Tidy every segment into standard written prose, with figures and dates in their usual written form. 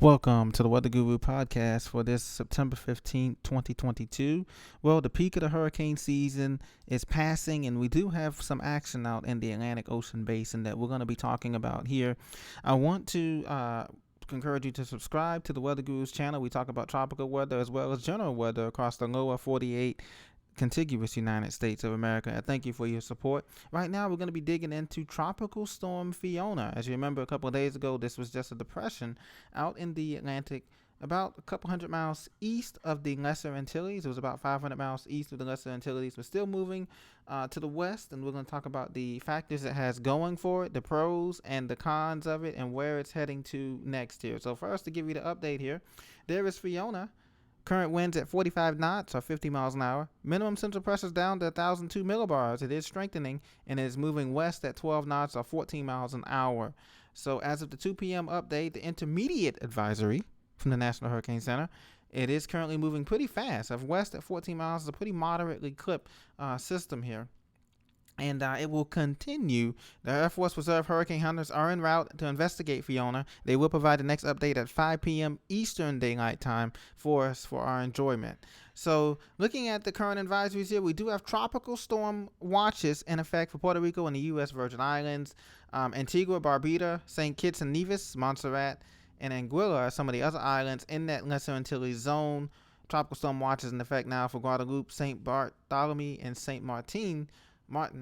Welcome to the Weather Guru podcast for this September 15th, 2022. Well, the peak of the hurricane season is passing, and we do have some action out in the Atlantic Ocean basin that we're going to be talking about here. I want to encourage you to subscribe to the Weather Guru's channel. We talk about tropical weather as well as general weather across the lower 48 contiguous United States of America. I thank you for your support. Right now, we're going to be digging into Tropical Storm Fiona. As you remember, a couple of days ago, this was just a depression out in the Atlantic, about a couple hundred miles east of the Lesser Antilles. It was about 500 miles east of the Lesser Antilles. We're still moving to the west, and we're going to talk about the factors it has going for it, the pros and the cons of it, and where it's heading to next here. So first, to give you the update here, there is Fiona. Current winds at 45 knots or 50 miles an hour. Minimum central pressure is down to 1,002 millibars. It is strengthening and it is moving west at 12 knots or 14 miles an hour. So as of the 2 p.m. update, the intermediate advisory from the National Hurricane Center, it is currently moving pretty fast. Of west at 14 miles is a pretty moderately clipped system here. And it will continue. The Air Force Reserve Hurricane Hunters are en route to investigate Fiona. They will provide the next update at 5 p.m. Eastern Daylight Time for us for our enjoyment. So looking at the current advisories here, we do have tropical storm watches in effect for Puerto Rico and the U.S. Virgin Islands. Antigua, Barbuda, St. Kitts and Nevis, Montserrat, and Anguilla are some of the other islands in that Lesser Antilles zone. Tropical storm watches in effect now for Guadeloupe, St. Bartholomew, and St. Martin.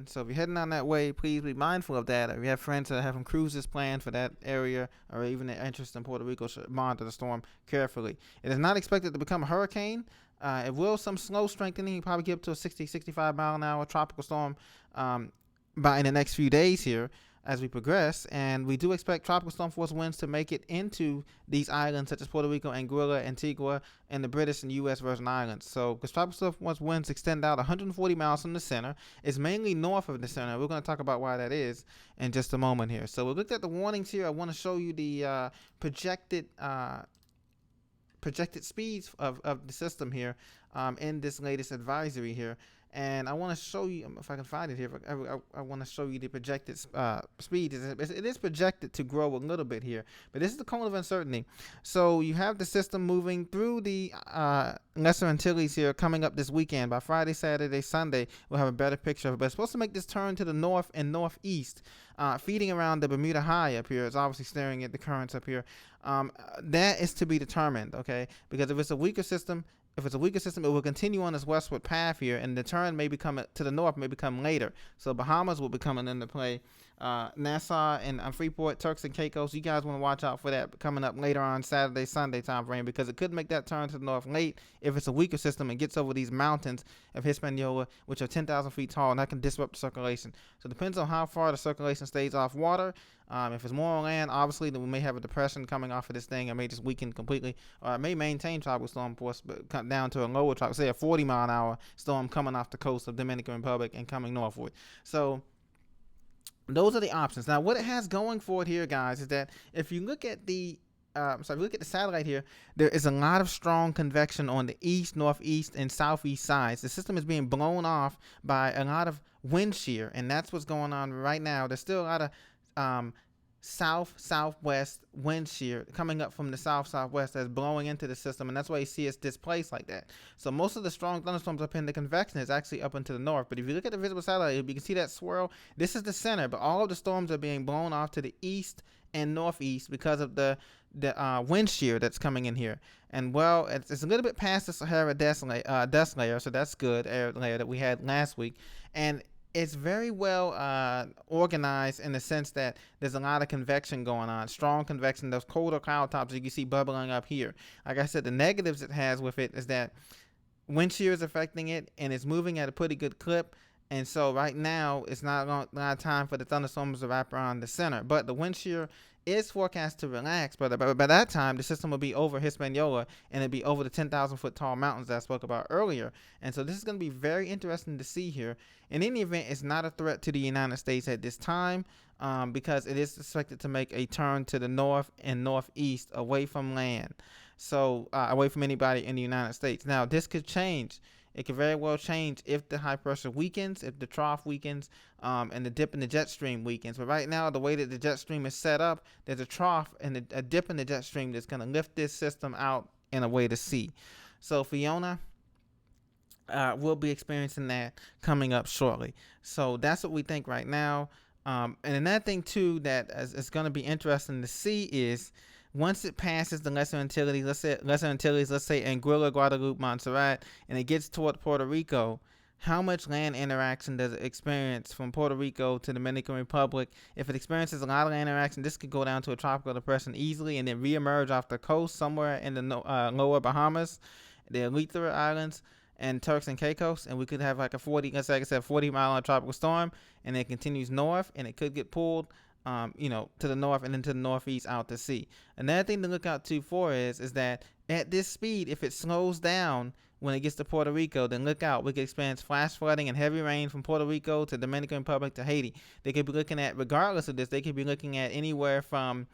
So if you're heading down that way, please be mindful of that. If you have friends that are having cruises planned for that area or even their interest in Puerto Rico, should monitor the storm carefully. It is not expected to become a hurricane. It will some slow strengthening, probably get up to a 60, 65 mile an hour tropical storm by in the next few days here as we progress, and we do expect tropical storm force winds to make it into these islands such as Puerto Rico, Anguilla, Antigua, and the British and U.S. Virgin Islands. So because tropical storm force winds extend out 140 miles from the center, it's mainly north of the center. We're going to talk about why that is in just a moment here. So we looked at the warnings here. I want to show you the projected speeds of the system here in this latest advisory here. And I want to show you, if I can find it here, I want to show you the projected speed. It is projected to grow a little bit here, but this is the cone of uncertainty. So you have the system moving through the Lesser Antilles here coming up this weekend. By Friday, Saturday, Sunday, we'll have a better picture of it. But it's supposed to make this turn to the north and northeast, feeding around the Bermuda High up here. It's obviously staring at the currents up here. That is to be determined, okay? Because if it's a weaker system, it will continue on this westward path here, and the turn may become to the north, may become later. So Bahamas will be coming into play. Nassau and Freeport, Turks and Caicos, you guys want to watch out for that coming up later on Saturday, Sunday time frame, because it could make that turn to the north late if it's a weaker system and gets over these mountains of Hispanola, which are 10,000 feet tall, and that can disrupt the circulation. So it depends on how far the circulation stays off water. If it's more on land, obviously, then we may have a depression coming off of this thing. It may just weaken completely, or it may maintain tropical storm force, but come down to a lower tropical, say a 40 mile an hour storm coming off the coast of Dominican Republic and coming northward. So those are the options. Now, what it has going for it here, guys, is that if you look at the if you look at the satellite here, there is a lot of strong convection on the east, northeast, and southeast sides. The system is being blown off by a lot of wind shear, and that's what's going on right now. There's still a lot of southwest wind shear coming up from the southwest that's blowing into the system, and that's why you see it's displaced like that. So most of the strong thunderstorms up in the convection is actually up into the north. But if you look at the visible satellite, you can see that swirl. This is the center, but all of the storms are being blown off to the east and northeast because of the wind shear that's coming in here. And well, it's a little bit past the Sahara dust layer, so that's good, air layer that we had last week. And it's very well organized in the sense that there's a lot of convection going on, strong convection. Those colder cloud tops you can see bubbling up here. Like I said, the negatives it has with it is that wind shear is affecting it, and it's moving at a pretty good clip. And so right now, it's not a lot of time for the thunderstorms to wrap around the center. But the wind shear is forecast to relax, but by that time, the system will be over Hispaniola, and it'll be over the 10,000 foot tall mountains that I spoke about earlier. And so this is going to be very interesting to see here. In any event, it's not a threat to the United States at this time because it is expected to make a turn to the north and northeast away from land. So away from anybody in the United States. Now, this could change. It could very well change if the high pressure weakens, if the trough weakens, and the dip in the jet stream weakens. But right now, the way that the jet stream is set up, there's a trough and a dip in the jet stream that's going to lift this system out in a way to sea. So Fiona, we'll be experiencing that coming up shortly. So that's what we think right now. And another thing too that is going to be interesting to see is once it passes the Lesser Antilles, let's say Anguilla, Guadeloupe, Montserrat, and it gets toward Puerto Rico, how much land interaction does it experience from Puerto Rico to Dominican Republic? If it experiences a lot of land interaction, this could go down to a tropical depression easily and then reemerge off the coast somewhere in the lower Bahamas, the Eleuthera Islands, and Turks and Caicos, and we could have like a 40 mile tropical storm, and it continues north, and it could get pulled to the north and then to the northeast out to sea. Another thing to look out for is that at this speed, if it slows down when it gets to Puerto Rico, then look out. We could experience flash flooding and heavy rain from Puerto Rico to Dominican Republic to Haiti. They could be looking at, regardless of this, they could be looking at anywhere from,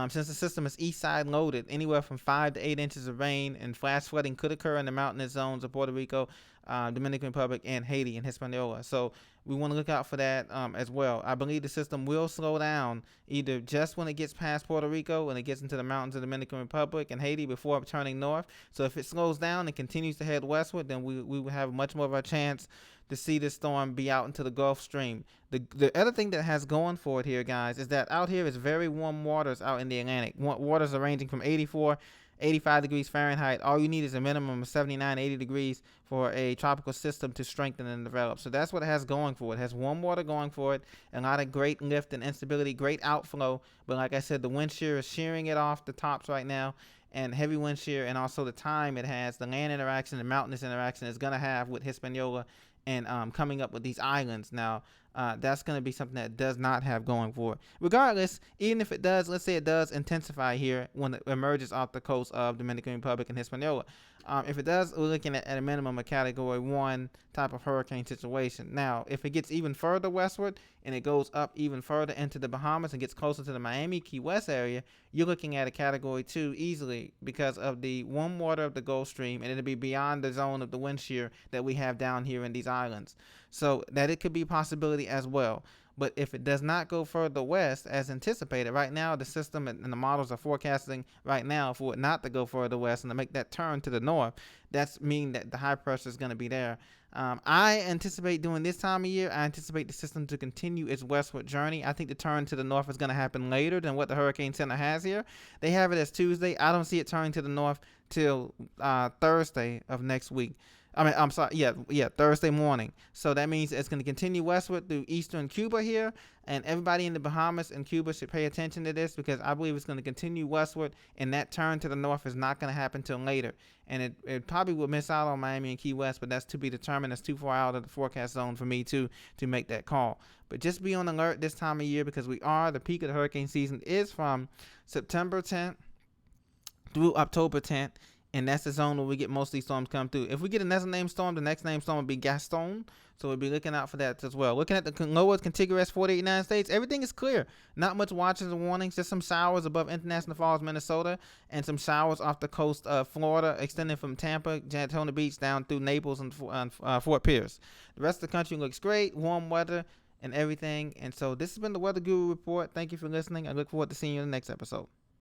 since the system is east side loaded, anywhere from 5 to 8 inches of rain, and flash flooding could occur in the mountainous zones of Puerto Rico, Dominican Republic, and Haiti and Hispanola. So we want to look out for that as well. I believe the system will slow down either just when it gets past Puerto Rico, when it gets into the mountains of Dominican Republic and Haiti before turning north. So if it slows down and continues to head westward, then we will have much more of a chance to see this storm be out into the Gulf Stream. The other thing that has going for it here, guys, is that out here is very warm waters out in the Atlantic. Waters are ranging from 85 degrees Fahrenheit. All you need is a minimum of 79, 80 degrees for a tropical system to strengthen and develop. So that's what it has going for it. It has warm water going for it, a lot of great lift and instability, great outflow. But like I said, the wind shear is shearing it off the tops right now, and heavy wind shear, and also the time it has, the land interaction, the mountainous interaction it's going to have with Hispaniola and coming up with these islands. Now, that's going to be something that does not have going for it. Regardless, even if it does, let's say it does intensify here when it emerges off the coast of Dominican Republic and Hispaniola. If it does, we're looking at a minimum a Category 1 type of hurricane situation. Now, if it gets even further westward and it goes up even further into the Bahamas and gets closer to the Miami, Key West area, you're looking at a Category 2 easily because of the warm water of the Gulf Stream, and it'll be beyond the zone of the wind shear that we have down here in these islands. So that it could be a possibility as well. But if it does not go further west as anticipated, right now the system and the models are forecasting right now for it not to go further west and to make that turn to the north. That's mean that the high pressure is going to be there. I anticipate during this time of year, I anticipate the system to continue its westward journey. I think the turn to the north is going to happen later than what the Hurricane Center has here. They have it as Tuesday. I don't see it turning to the north till Thursday of next week. Thursday morning. So that means it's going to continue westward through eastern Cuba here, and everybody in the Bahamas and Cuba should pay attention to this because I believe it's going to continue westward, and that turn to the north is not going to happen till later. And it probably will miss out on Miami and Key West, but that's to be determined. That's too far out of the forecast zone for me to make that call. But just be on alert this time of year because the peak of the hurricane season is from September 10th through October 10th. And that's the zone where we get most of these storms come through. If we get another named storm, the next named storm will be Gaston. So we'll be looking out for that as well. Looking at the lower contiguous 48 United States, everything is clear. Not much watches and warnings. Just some showers above International Falls, Minnesota, and some showers off the coast of Florida, extending from Tampa, Daytona Beach, down through Naples and Fort Pierce. The rest of the country looks great, warm weather and everything. And so this has been the Weather Guru Report. Thank you for listening. I look forward to seeing you in the next episode.